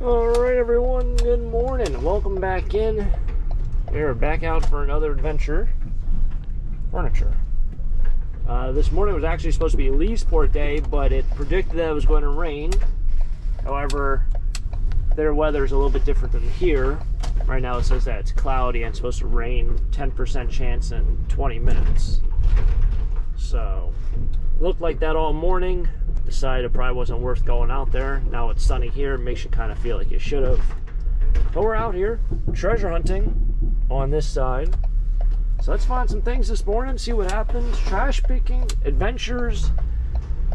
Alright everyone, good morning. Welcome back in. We are back out for another adventure. Furniture. This morning was actually supposed to be Leesport day, but it predicted that it was going to rain. However, their weather is a little bit different than here. Right now it says that it's cloudy and it's supposed to rain, 10% chance in 20 minutes. So, looked like that all morning. Decided it probably wasn't worth going out there. Now it's sunny here, it makes you kind of feel like you should have. But we're out here treasure hunting on this side. So let's find some things this morning, see what happens. Trash picking, adventures.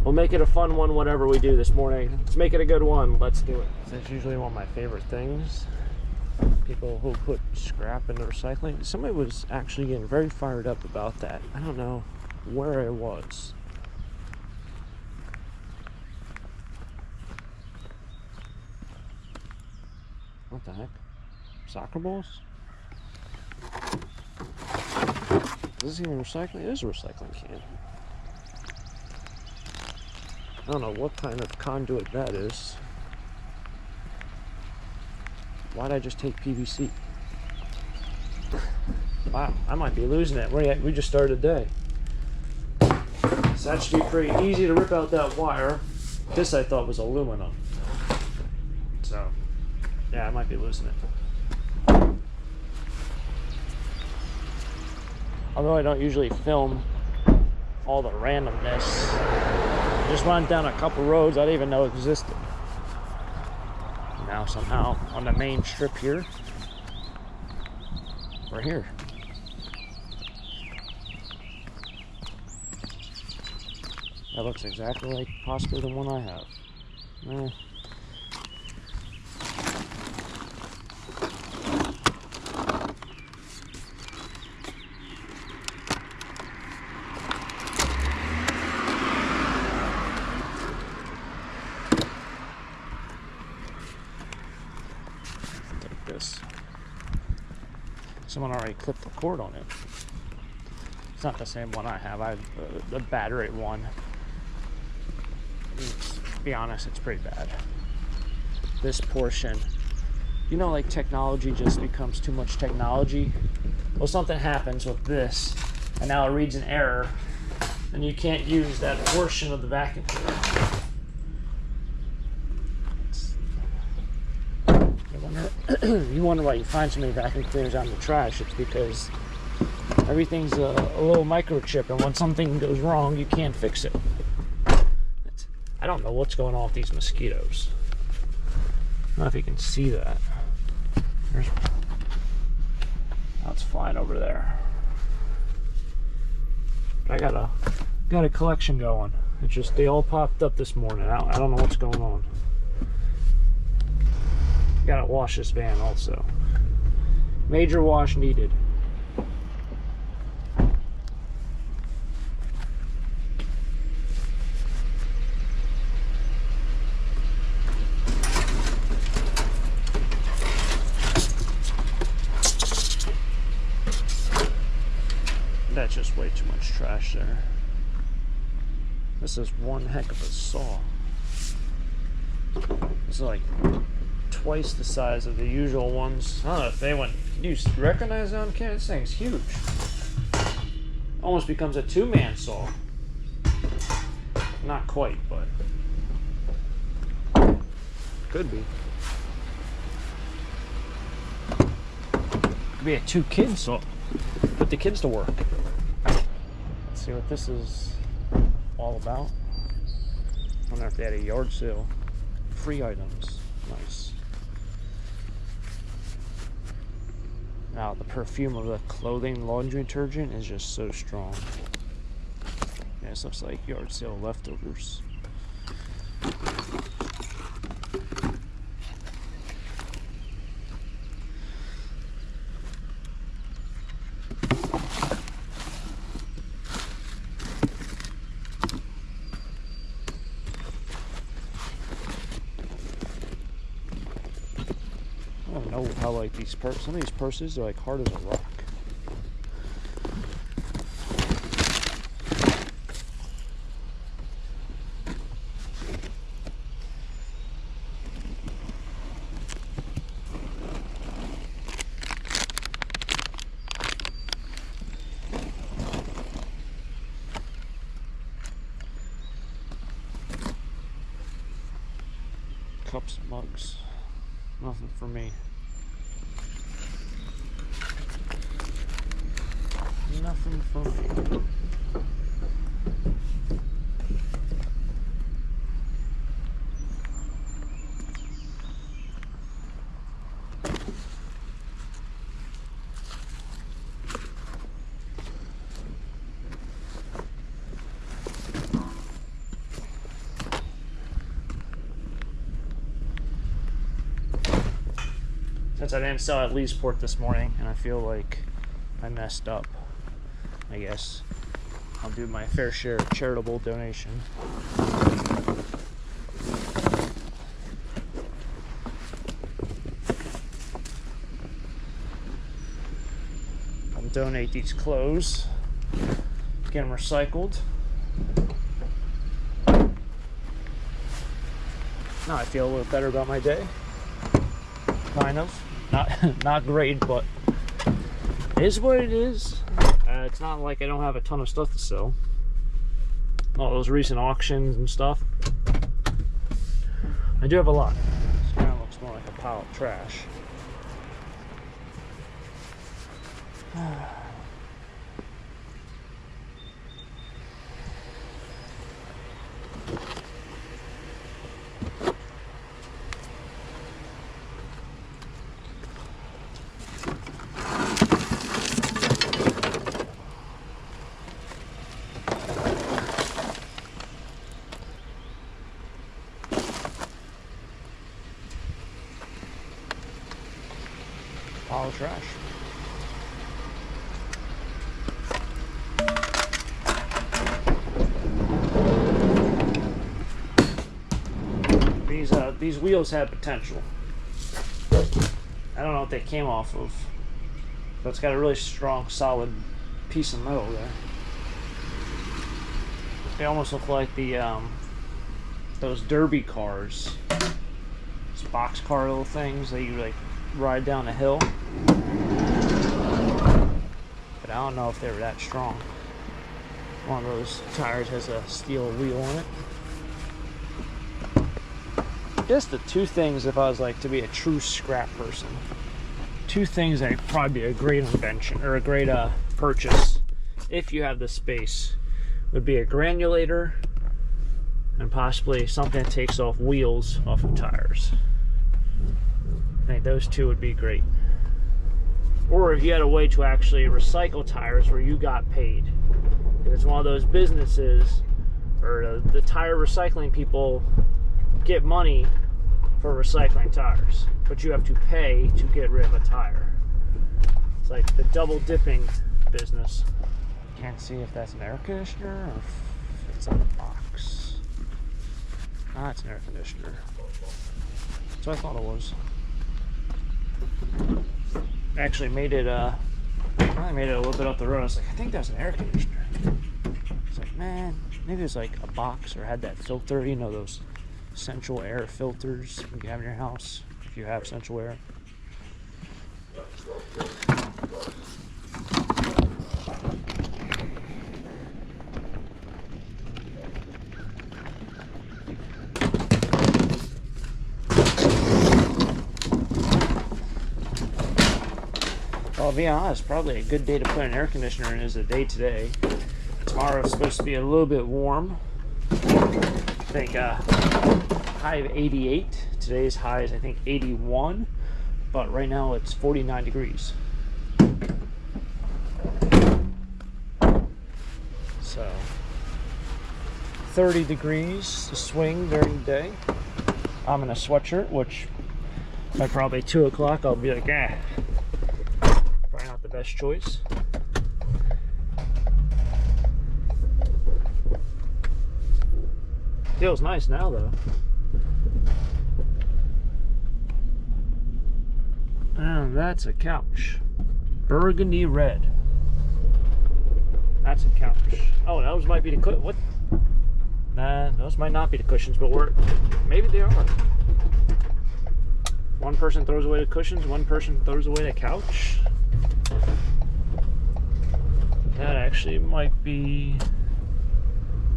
We'll make it a fun one, whatever we do this morning. Let's make it a good one. Let's do it. That's usually one of my favorite things. People who put scrap into recycling. Somebody was actually getting very fired up about that. I don't know where it was. What the heck? Soccer balls? Is this even recycling? It is a recycling can. I don't know what kind of conduit that is. Why'd I just take PVC? Wow, I might be losing it. We just started the day. So that should be pretty easy to rip out that wire. This I thought was aluminum. So, yeah, I might be losing it. Although I don't usually film all the randomness. Just went down a couple roads I didn't even know existed. Now somehow on the main strip here, we're here. That looks exactly like possibly the one I have. Someone already clipped the cord on it. It's not the same one I have. I have the battery one. To be honest, it's pretty bad. This portion, you know, like technology just becomes too much technology. Well, something happens with this, and now it reads an error, and you can't use that portion of the vacuum cleaner. You wonder why you find so many vacuum cleaners out in the trash. It's because everything's a little microchip, and when something goes wrong, you can't fix it. I don't know what's going on with these mosquitoes. I don't know if you can see that. There's one. Now it's flying over there. But I got a collection going. It's just they all popped up this morning. I don't know what's going on. Gotta wash this van also. Major wash needed. That's just way too much trash there. This is one heck of a saw. It's like twice the size of the usual ones. I don't know if anyone, can you recognize that on camera? This thing's huge. Almost becomes a two-man saw. Not quite, but could be. Could be a two-kid saw. Put the kids to work. Let's see what this is all about. I wonder if they had a yard sale. Free items. Nice. Now, the perfume of the clothing laundry detergent is just so strong. Yeah, this looks like yard sale leftovers. I don't know how like these some of these purses are like hard as a rock. cups and mugs. Nothing for me. Nothing for me. Since I didn't sell at Leesport this morning, and I feel like I messed up, I guess I'll do my fair share of charitable donation. I'll donate these clothes, get them recycled. Now I feel a little better about my day. Kind of. Not great, but it is what it is. It's not like I don't have a ton of stuff to sell. All those recent auctions and stuff. I do have a lot. This kind of looks more like a pile of trash. Pile of trash. These wheels have potential. I don't know what they came off of, but it's got a really strong, solid piece of metal there. They almost look like the those derby cars, those box car little things that you like ride down a hill. But I don't know if they were that strong. One of those tires has a steel wheel on it. I guess the two things, if I was like to be a true scrap person, two things that would probably be a great invention or a great purchase if you have the space would be a granulator and possibly something that takes off wheels off of tires. I think those two would be great. Or if you had a way to actually recycle tires where you got paid. If it's one of those businesses or the tire recycling people get money for recycling tires, but you have to pay to get rid of a tire. It's like the double dipping business. Can't see if that's an air conditioner or if it's on the box. Ah, it's an air conditioner. That's what I thought it was. Actually made it I made it a little bit up the road. I was like, I think that's an air conditioner. It's like, man, maybe it's like a box or had that filter, you know, those central air filters you have in your house if you have central air. I'll be honest, probably a good day to put an air conditioner in is the day today. Tomorrow's supposed to be a little bit warm. I think high of 88. Today's high is I think 81, but right now it's 49 degrees. So 30 degrees to swing during the day. I'm in a sweatshirt, which by probably 2 o'clock I'll be like, probably not the best choice. Feels nice now though. And that's a couch. Burgundy red. That's a couch. Oh, those might be the what? Nah, those might not be the cushions, but maybe they are. One person throws away the cushions, one person throws away the couch. That actually might be.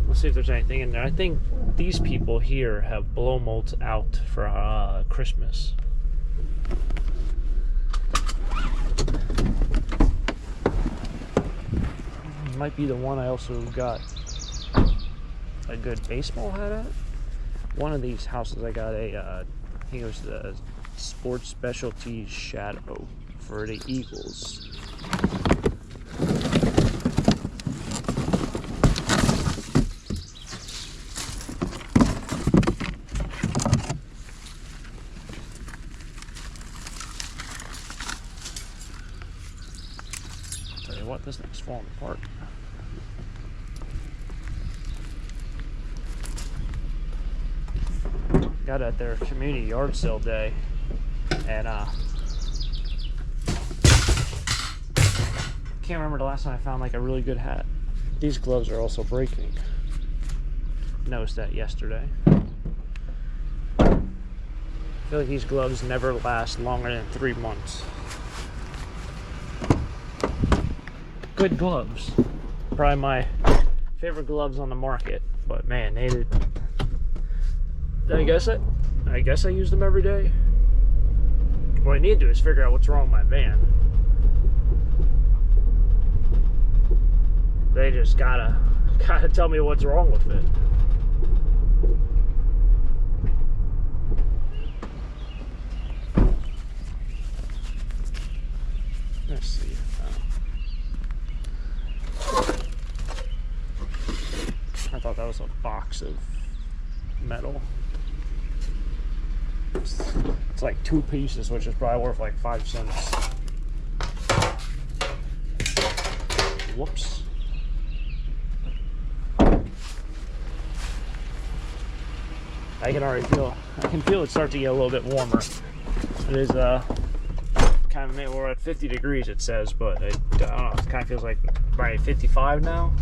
Let's see if there's anything in there. I think these people here have blow molds out for Christmas. Might be the one I also got a good baseball hat at. One of these houses I got I think it was the Sports Specialties Shadow for the Eagles. Tell you what, this thing's falling apart. Got at their community yard sale day, and can't remember the last time I found like a really good hat. These gloves are also breaking. Noticed that yesterday. I feel like these gloves never last longer than 3 months. Good gloves. Probably my favorite gloves on the market, but man, they did. I guess I use them every day. What I need to do is figure out what's wrong with my van. They just gotta tell me what's wrong with it. Let's see. I thought that was a box of metal. It's like 2 pieces, which is probably worth like 5 cents. Whoops. I can feel it start to get a little bit warmer. It is kind of, we're at 50 degrees it says, but I don't know, it kind of feels like probably 55 now.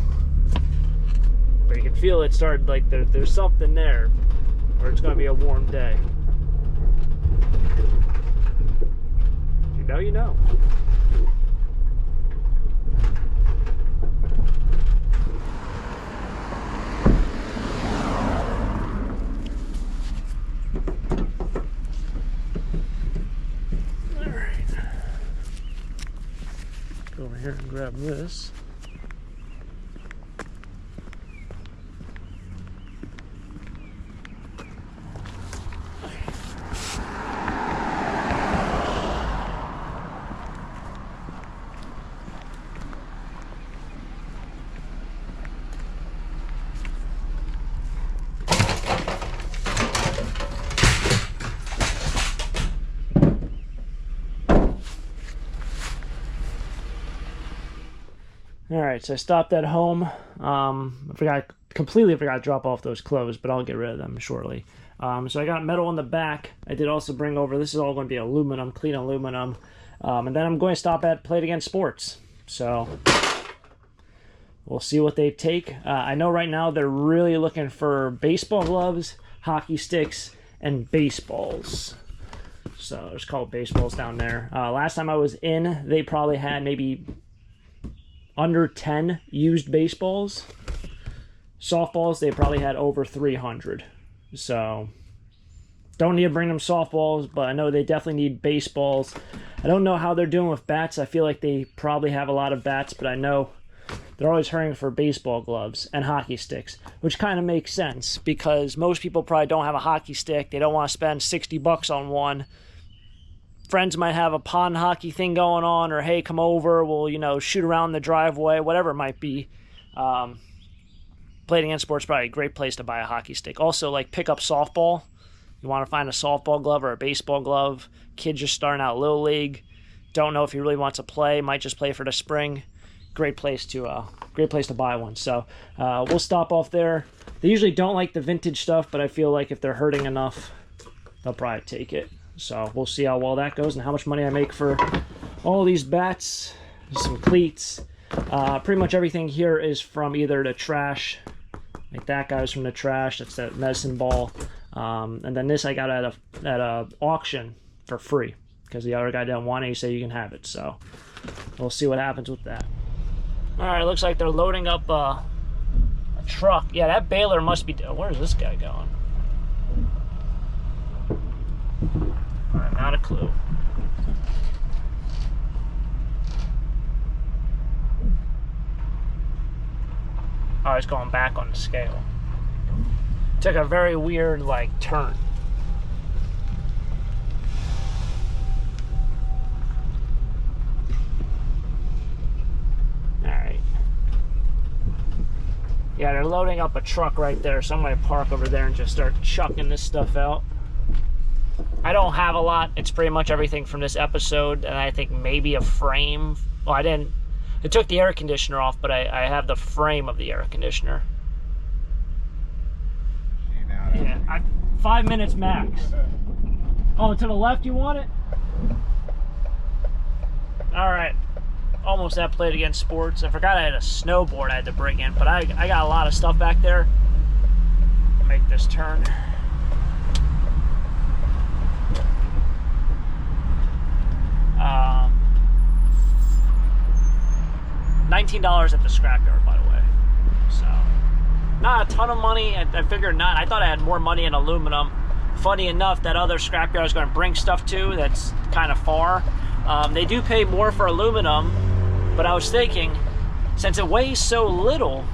But you can feel it start, like there's something there where it's going to be a warm day. You know. All right. Go over here and grab this. Alright, so I stopped at home. I completely forgot to drop off those clothes, but I'll get rid of them shortly. So I got metal in the back. I did also bring over, this is all going to be aluminum, clean aluminum. And then I'm going to stop at Play It Again Sports. So we'll see what they take. I know right now they're really looking for baseball gloves, hockey sticks, and baseballs. So there's called baseballs down there. Last time I was in, they probably had maybe under 10 used baseballs. Softballs, they probably had over 300. So don't need to bring them softballs, but I know they definitely need baseballs. I don't know how they're doing with bats. I feel like they probably have a lot of bats, but I know they're always hurrying for baseball gloves and hockey sticks, which kind of makes sense because most people probably don't have a hockey stick. They don't want to spend $60 on one. Friends might have a pond hockey thing going on, or hey, come over, we'll, shoot around the driveway, whatever it might be. Play It Again Sports is probably a great place to buy a hockey stick. Also, like, pick up softball. You want to find a softball glove or a baseball glove. Kids just starting out Little League. Don't know if he really wants to play. Might just play for the spring. Great place to buy one. So we'll stop off there. They usually don't like the vintage stuff, but I feel like if they're hurting enough, they'll probably take it. So we'll see how well that goes and how much money I make for all these bats, some cleats. Pretty much everything here is from either the trash, like that guy was from the trash, that's that medicine ball. And then this I got at a auction for free because the other guy didn't want it. He said you can have it. So we'll see what happens with that. All right, looks like they're loading up a truck. Yeah, that baler must be, where's this guy going? clue. Oh, it's going back on the scale. Took a very weird, like, turn. Alright. Yeah, they're loading up a truck right there, so I'm going to park over there and just start chucking this stuff out. I don't have a lot. It's pretty much everything from this episode, and I think maybe a frame. Well, I didn't. It took the air conditioner off, but I have the frame of the air conditioner. Yeah, 5 minutes max. Oh, to the left you want it? Alright. Almost at Played Against Sports. I forgot I had a snowboard I had to bring in, but I got a lot of stuff back there. Make this turn. $19 at the scrapyard, by the way. So, not a ton of money. I figured not. I thought I had more money in aluminum. Funny enough, that other scrapyard I was going to bring stuff to that's kind of far. They do pay more for aluminum, but I was thinking, since it weighs so little,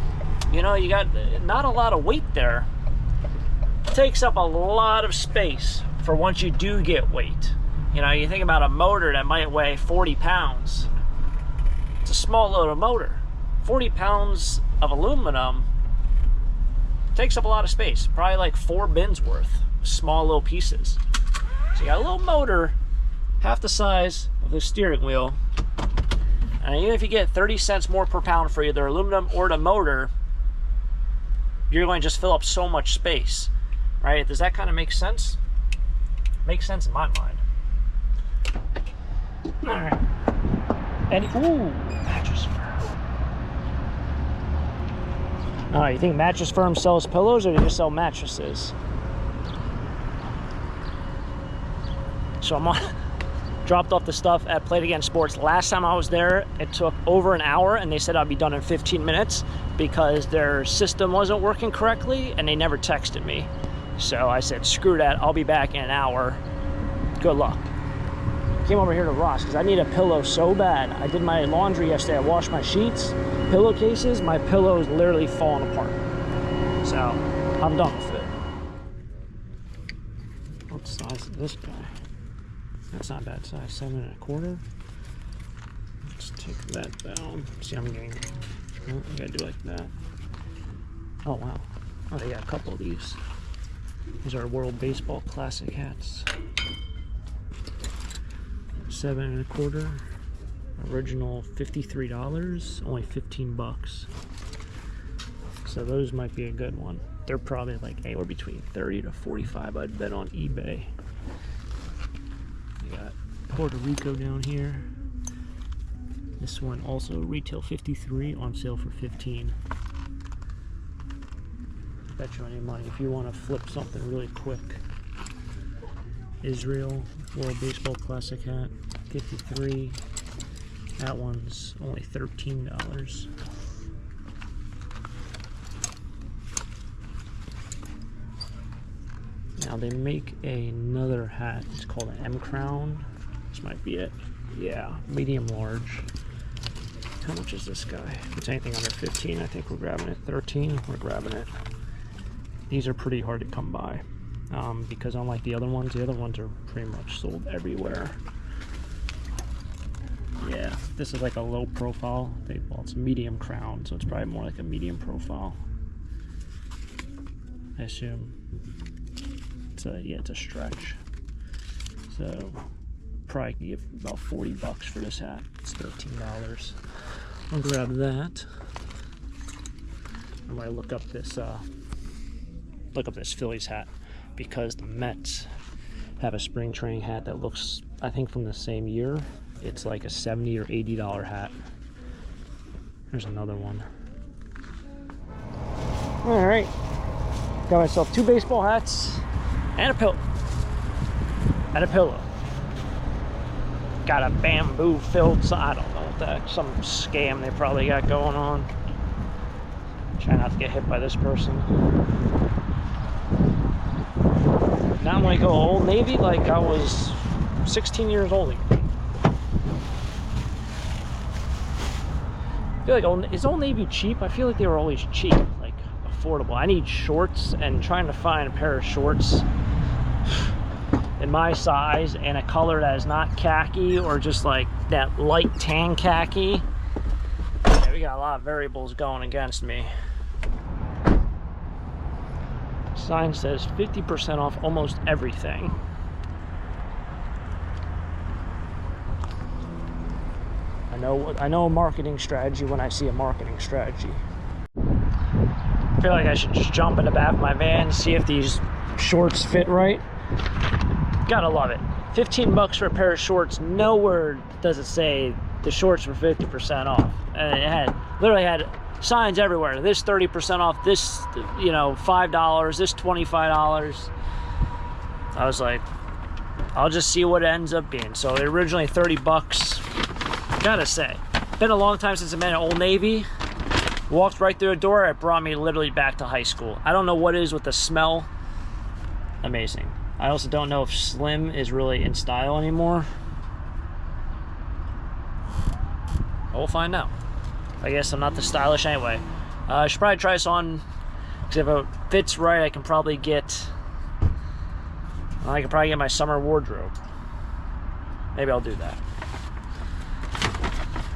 you know, you got not a lot of weight there. It takes up a lot of space for once you do get weight. You know, you think about a motor that might weigh 40 pounds. It's a small little motor. 40 pounds of aluminum takes up a lot of space. Probably like 4 bins worth. Small little pieces. So you got a little motor, half the size of the steering wheel. And even if you get 30 cents more per pound for either aluminum or the motor, you're going to just fill up so much space. Right? Does that kind of make sense? Makes sense in my mind. Alright. And ooh, Mattress Firm. Alright, you think Mattress Firm sells pillows or do they just sell mattresses? So I'm on, dropped off the stuff at Played Against Sports. Last time I was there, it took over an hour and they said I'd be done in 15 minutes because their system wasn't working correctly and they never texted me. So I said, screw that, I'll be back in an hour. Good luck. Came over here to Ross because I need a pillow so bad. I did my laundry yesterday. I washed my sheets, pillowcases. My pillow's literally falling apart. So I'm done with it. What size is this guy? That's not a bad size. 7 1/4. Let's take that down. See, I'm getting. Oh, I gotta do like that. Oh wow. Oh, they got a couple of these. These are World Baseball Classic hats. 7 1/4. Original $53. Only 15 bucks. So those might be a good one. They're probably like anywhere between 30 to 45. I'd bet on eBay. We got Puerto Rico down here. This one also retail 53, on sale for 15. Bet you any money if you want to flip something really quick. Israel World Baseball Classic hat, 53. That one's only $13. Now they make another hat. It's called an M Crown. This might be it. Yeah, medium large. How much is this guy? If it's anything under 15, I think we're grabbing it. 13, we're grabbing it. These are pretty hard to come by. Because unlike the other ones are pretty much sold everywhere. Yeah, this is like a low profile. Well, it's a medium crown, so it's probably more like a medium profile. I assume. Yeah, it's a stretch. So probably give about 40 bucks for this hat. It's $13. I'll grab that. I'm gonna look up this Phillies hat, because the Mets have a spring training hat that looks, I think, from the same year. It's like a $70 or $80 hat. There's another one. All right, got myself 2 baseball hats and a pillow. Got a bamboo filled, so I don't know what that, some scam they probably got going on. Try not to get hit by this person. Now I'm gonna go Old Navy like I was 16 years old again. I feel like is Old Navy cheap? I feel like they were always cheap, like affordable. I need shorts, and trying to find a pair of shorts in my size and a color that is not khaki or just like that light tan khaki. Yeah, we got a lot of variables going against me. Sign says 50% off almost everything. I know a marketing strategy when I see a marketing strategy. I feel like I should just jump in the back of my van, see if these shorts fit right. Gotta love it. 15 bucks for a pair of shorts. Nowhere does it say the shorts were 50% off. And it literally had signs everywhere. This 30% off, this, you know, $5, this $25. I was like, I'll just see what it ends up being. So they're originally 30 bucks. Gotta say, been a long time since I've been at Old Navy. Walked right through the door, it brought me literally back to high school. I don't know what it is with the smell. Amazing. I also don't know if slim is really in style anymore. We'll find out. I guess I'm not the stylish anyway. I should probably try this on, because if it fits right, I can probably get my summer wardrobe. Maybe I'll do that.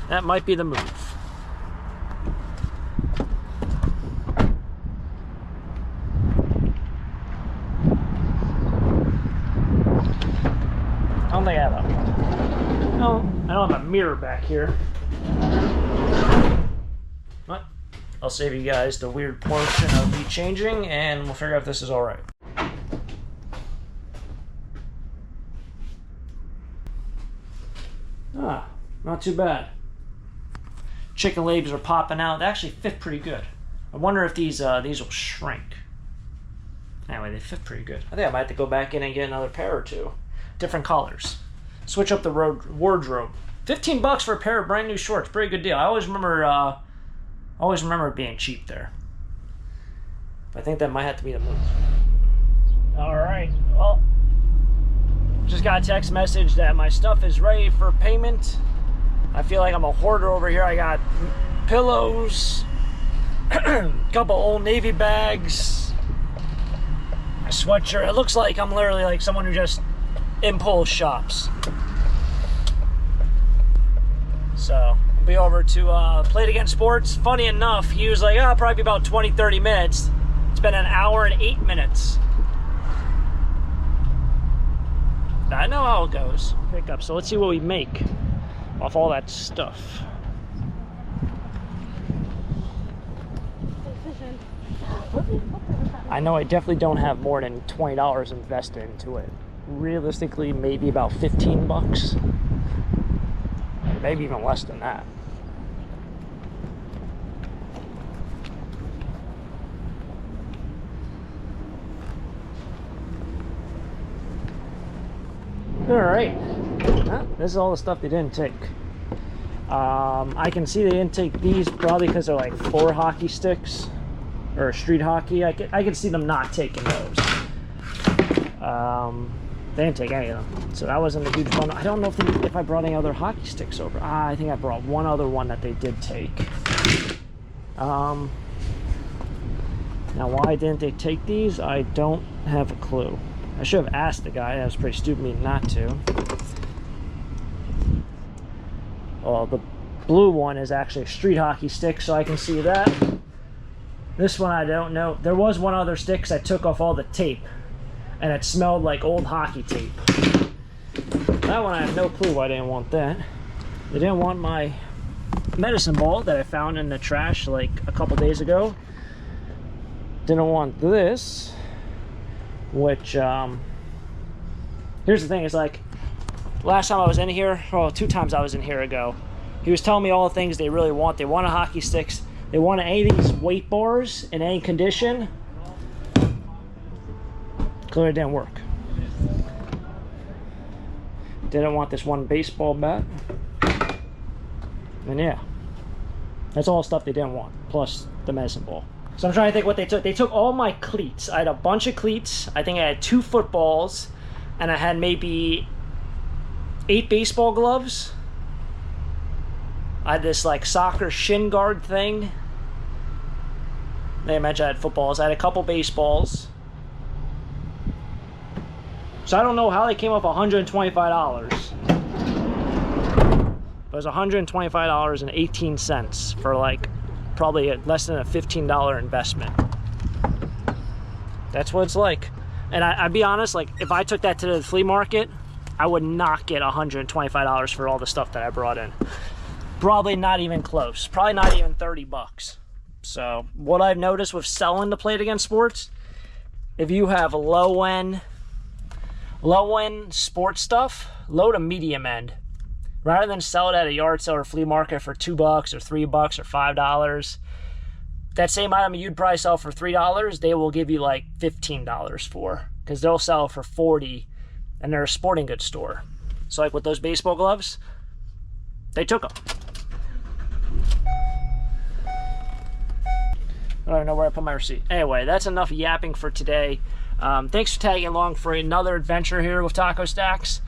That might be the move. I don't think I have a... No, I don't have a mirror back here. But I'll save you guys the weird portion of me changing, and we'll figure out if this is alright. Ah, not too bad. Chicken legs are popping out. They actually fit pretty good. I wonder if these will shrink. Anyway, they fit pretty good. I think I might have to go back in and get another pair or two. Different colors. Switch up the wardrobe. 15 bucks for a pair of brand new shorts. Pretty good deal. I always remember it being cheap there. I think that might have to be the move. Alright, well, just got a text message that my stuff is ready for payment. I feel like I'm a hoarder over here. I got pillows, a couple Old Navy bags, a sweatshirt. It looks like I'm literally like someone who just impulse shops. So I'll be over to Play It Again Sports. Funny enough, he was like, oh, probably about 20-30 minutes. It's been an hour and 8 minutes. I know how it goes. Pick up. So let's see what we make off all that stuff. I know I definitely don't have more than $20 invested into it. Realistically, maybe about 15 bucks. Maybe even less than that. Alright, this is all the stuff they didn't take. I can see they didn't take these probably because they're like floor hockey sticks or street hockey. I can see them not taking those. They didn't take any of them, so that wasn't a huge bundle. I don't know if I brought any other hockey sticks over. I think I brought one other one that they did take. Now why didn't they take these? I don't have a clue. I should have asked the guy. That was pretty stupid of me not to. Well, the blue one is actually a street hockey stick, so I can see that. This one I don't know. There was one other stick I took off all the tape, and it smelled like old hockey tape. That one I have no clue why they didn't want that. They didn't want my medicine ball that I found in the trash like a couple days ago. Didn't want this, which here's the thing, is like last time I was in here, well, 2 times I was in here ago, he was telling me all the things they really want. They wanted hockey sticks, they wanted any of these weight bars in any condition. Clearly it didn't work. Didn't want this one baseball bat. And yeah, that's all stuff they didn't want, plus the medicine ball. So I'm trying to think what they took. They took all my cleats. I had a bunch of cleats. I think I had 2 footballs, and I had maybe 8 baseball gloves. I had this like soccer shin guard thing. I mentioned I had footballs. I had a couple baseballs. So I don't know how they came up $125. It was $125.18 for like probably less than a $15 investment. That's what it's like. And I'd be honest, like if I took that to the flea market, I would not get $125 for all the stuff that I brought in. Probably not even close. Probably not even 30 bucks. So what I've noticed with selling the Play It Again sports, if you have low end sports stuff, low to medium end, rather than sell it at a yard sale or flea market for $2 or $3 or $5, that same item you'd probably sell for $3, they will give you like $15 for, because they'll sell for $40 and they're a sporting goods store. So like with those baseball gloves, they took them. I don't even know where I put my receipt. Anyway, that's enough yapping for today. Thanks for tagging along for another adventure here with Taco Stacks.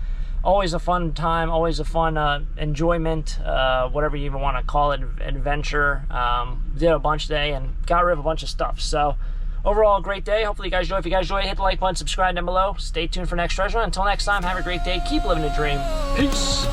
Always a fun time, always a fun enjoyment, whatever you even want to call it, adventure. Did a bunch today and got rid of a bunch of stuff. So overall, a great day. Hopefully you guys enjoy. If you guys enjoy, hit the like button, subscribe down below. Stay tuned for next treasure. Until next time, have a great day. Keep living the dream. Peace.